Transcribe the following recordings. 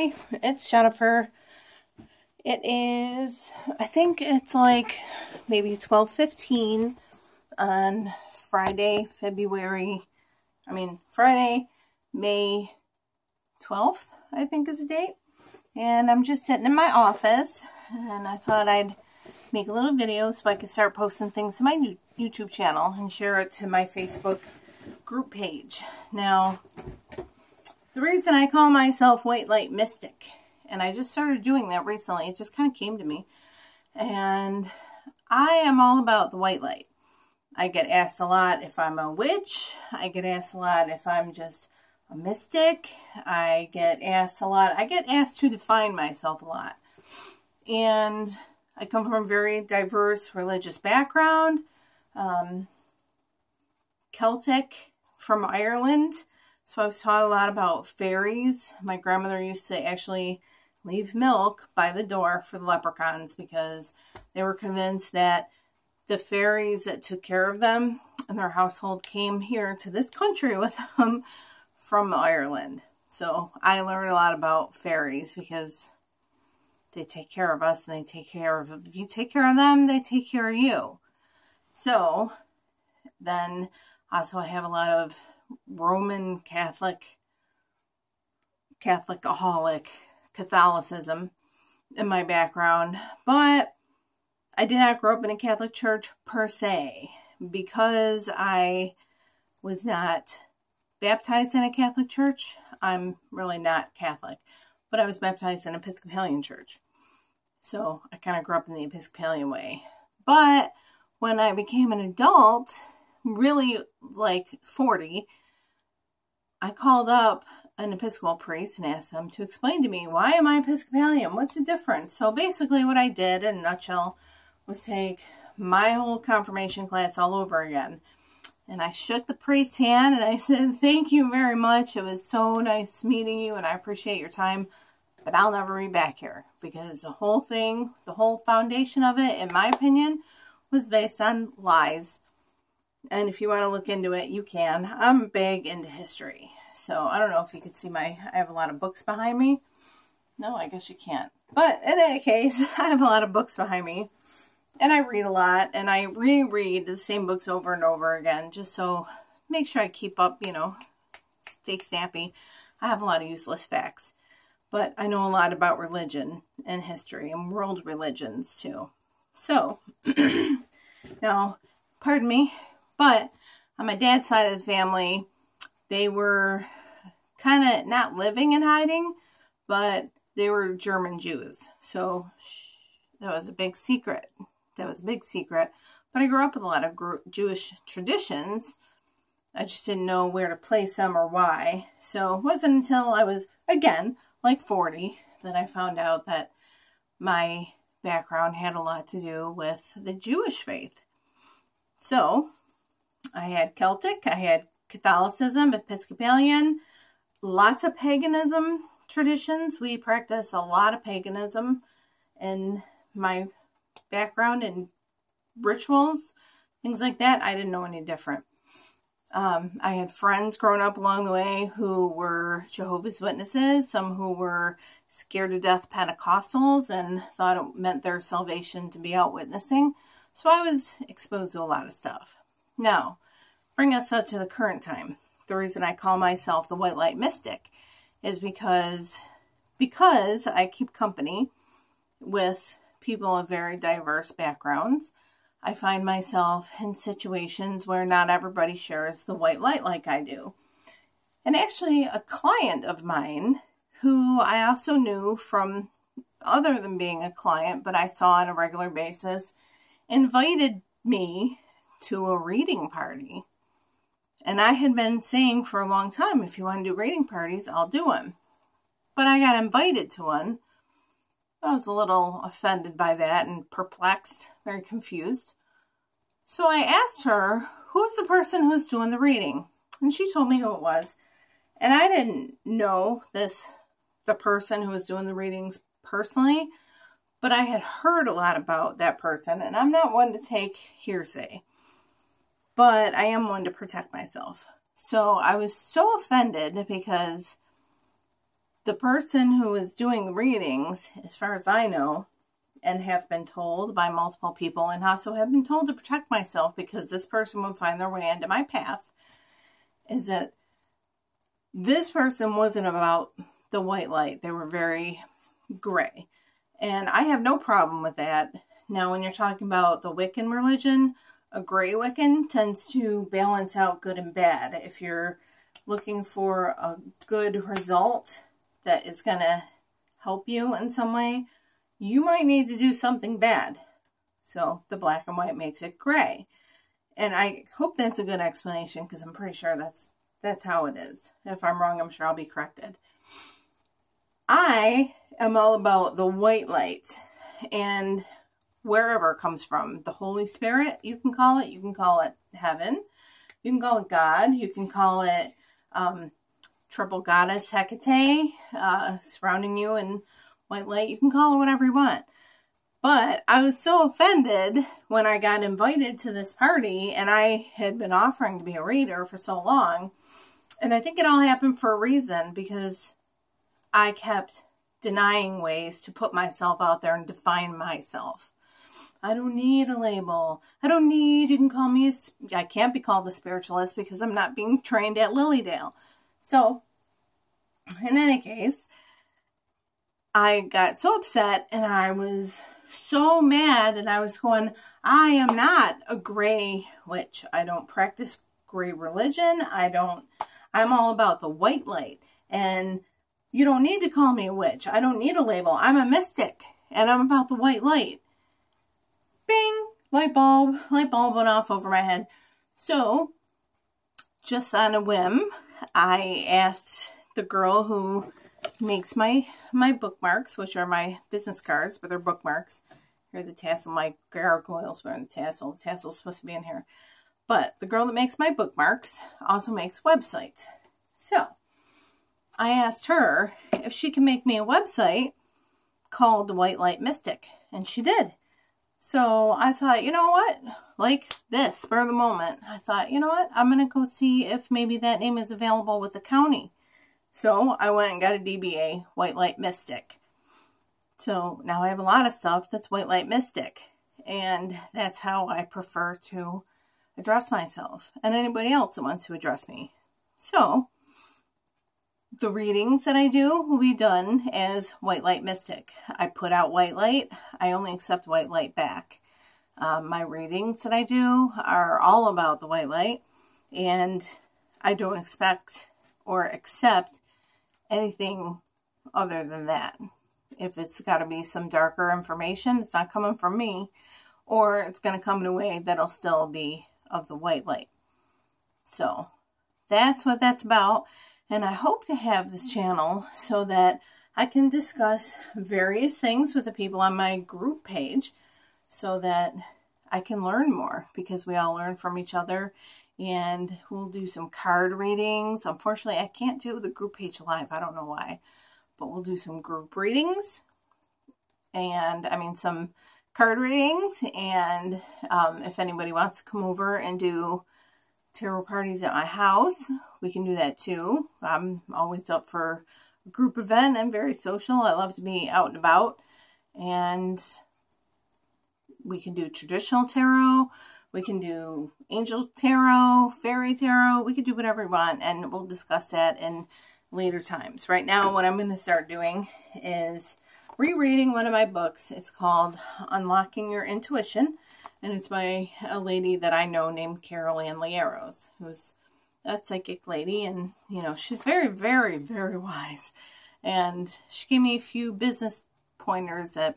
Hi, it's Jennifer. It is, I think it's like maybe 12:15 on Friday, May 12th, I think is the date. And I'm just sitting in my office, and I thought I'd make a little video so I could start posting things to my new YouTube channel and share it to my Facebook group page. Now, the reason I call myself White Light Mystic, and I just started doing that recently, it just kind of came to me, and I am all about the white light. I get asked a lot if I'm a witch. I get asked a lot if I'm just a mystic. I get asked to define myself a lot. And I come from a very diverse religious background. Celtic from Ireland. So I was taught a lot about fairies. My grandmother used to actually leave milk by the door for the leprechauns because they were convinced that the fairies that took care of them and their household came here to this country with them from Ireland. So I learned a lot about fairies because they take care of us and they take care of, if you take care of them, they take care of you. So then also I have a lot of Roman Catholicism in my background, but I did not grow up in a Catholic church per se because I was not baptized in a Catholic church. I'm really not Catholic, but I was baptized in an Episcopalian church. So I kind of grew up in the Episcopalian way. But when I became an adult, really like 40, I called up an Episcopal priest and asked them to explain to me, why am I Episcopalian? What's the difference? So basically what I did in a nutshell was take my whole confirmation class all over again. And I shook the priest's hand and I said, thank you very much. It was so nice meeting you and I appreciate your time, but I'll never be back here because the whole thing, the whole foundation of it, in my opinion, was based on lies. And if you want to look into it, you can. I'm big into history. So I don't know if you can see I have a lot of books behind me. No, I guess you can't. But in any case, I have a lot of books behind me. And I read a lot. And I reread the same books over and over again. Just so, make sure I keep up, stay snappy. I have a lot of useless facts. But I know a lot about religion and history and world religions too. So, now, pardon me. But on my dad's side of the family, they were kind of not living in hiding, but they were German Jews. So that was a big secret. But I grew up with a lot of Jewish traditions. I just didn't know where to place them or why. So it wasn't until I was, again, like 40, that I found out that my background had a lot to do with the Jewish faith. So I had Celtic, I had Catholicism, Episcopalian, lots of paganism traditions. We practice a lot of paganism in my background and rituals, things like that. I didn't know any different. I had friends growing up along the way who were Jehovah's Witnesses, some who were scared to death Pentecostals and thought it meant their salvation to be out witnessing. So I was exposed to a lot of stuff. Now, bring us up to the current time. The reason I call myself the White Light Mystic is because I keep company with people of very diverse backgrounds. I find myself in situations where not everybody shares the white light like I do. And actually, a client of mine, who I also knew from other than being a client, but I saw on a regular basis, invited me to a reading party. And I had been saying for a long time, if you want to do reading parties, I'll do one. But I got invited to one. I was a little offended by that and perplexed, very confused. So I asked her, who's the person who's doing the reading? And she told me who it was. And I didn't know the person who was doing the readings personally, but I had heard a lot about that person, and I'm not one to take hearsay. But I am one to protect myself. So I was so offended because the person who is doing the readings, as far as I know, and have been told by multiple people, and also have been told to protect myself because this person would find their way into my path, is that this person wasn't about the white light. They were very gray. And I have no problem with that. Now, when you're talking about the Wiccan religion, a gray Wiccan tends to balance out good and bad. If you're looking for a good result that is going to help you in some way, you might need to do something bad. So the black and white makes it gray. And I hope that's a good explanation, because I'm pretty sure that's how it is. If I'm wrong, I'm sure I'll be corrected. I am all about the white light, and wherever it comes from. The Holy Spirit, you can call it. You can call it heaven. You can call it God. You can call it triple goddess Hecate surrounding you in white light. You can call it whatever you want. But I was so offended when I got invited to this party, and I had been offering to be a reader for so long. And I think it all happened for a reason, because I kept denying ways to put myself out there and define myself. I don't need a label. You can call me I can't be called a spiritualist because I'm not being trained at Lilydale. So, in any case, I got so upset, and I was so mad, and I was going, I am not a gray witch. I don't practice gray religion. I'm all about the white light. And you don't need to call me a witch. I don't need a label. I'm a mystic, and I'm about the white light. Bing! Light bulb went off over my head. So, just on a whim, I asked the girl who makes my bookmarks, which are my business cards, but they're bookmarks. Here are the tassel. My gargoyles were in the tassel. The tassel's supposed to be in here. But the girl that makes my bookmarks also makes websites. So, I asked her if she can make me a website called The White Light Mystic, and she did. So I thought, you know what, like this, spur of the moment, I thought, you know what, I'm going to go see if maybe that name is available with the county. So I went and got a DBA, White Light Mystic. So now I have a lot of stuff that's White Light Mystic, and that's how I prefer to address myself, and anybody else that wants to address me. So the readings that I do will be done as White Light Mystic. I put out white light. I only accept white light back. My readings that I do are all about the white light, and I don't expect or accept anything other than that. If it's got to be some darker information, it's not coming from me, or it's going to come in a way that'll still be of the white light. So that's what that's about. And I hope to have this channel so that I can discuss various things with the people on my group page, so that I can learn more, because we all learn from each other. And we'll do some card readings. Unfortunately, I can't do the group page live. I don't know why. But we'll do some group readings. And, some card readings. And if anybody wants to come over and do tarot parties at my house, we can do that too. I'm always up for a group event. I'm very social. I love to be out and about. And we can do traditional tarot. We can do angel tarot, fairy tarot. We can do whatever we want, and we'll discuss that in later times. Right now, what I'm going to start doing is rereading one of my books. It's called Unlocking Your Intuition. And it's by a lady that I know named Carol Ann Lieros, who's a psychic lady. And, she's very, very, very wise. And she gave me a few business pointers that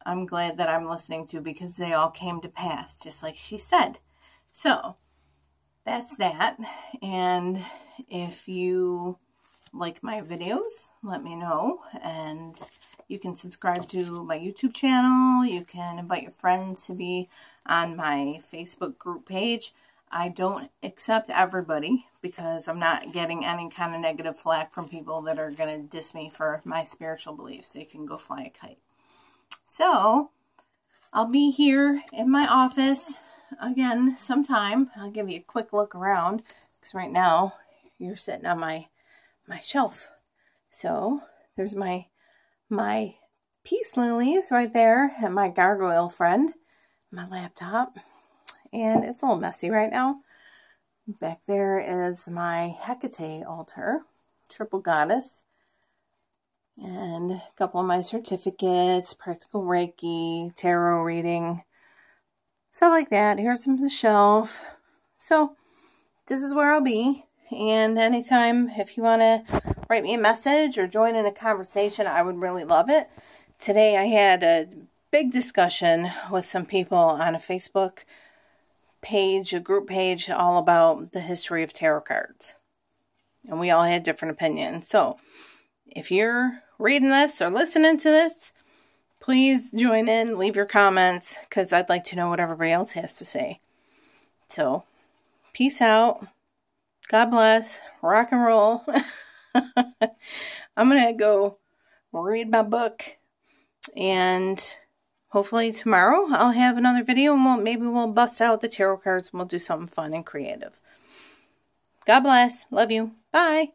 I'm glad that I'm listening to, because they all came to pass, just like she said. So, that's that. And if you like my videos, let me know. And you can subscribe to my YouTube channel. You can invite your friends to be on my Facebook group page. I don't accept everybody, because I'm not getting any kind of negative flack from people that are going to diss me for my spiritual beliefs. They can go fly a kite. So, I'll be here in my office again sometime. I'll give you a quick look around, because right now you're sitting on my shelf. So there's my peace lilies right there and my gargoyle friend, my laptop. And it's a little messy right now. Back there is my Hecate altar, triple goddess. And a couple of my certificates, practical Reiki, tarot reading, stuff like that. Here's some of the shelf. So this is where I'll be. And anytime, if you want to write me a message or join in a conversation, I would really love it. Today I had a big discussion with some people on a Facebook page, a group page, all about the history of tarot cards. And we all had different opinions. So if you're reading this or listening to this, please join in, leave your comments, because I'd like to know what everybody else has to say. So, peace out. God bless. Rock and roll. I'm going to go read my book, and hopefully tomorrow I'll have another video, and maybe we'll bust out the tarot cards and we'll do something fun and creative. God bless. Love you. Bye.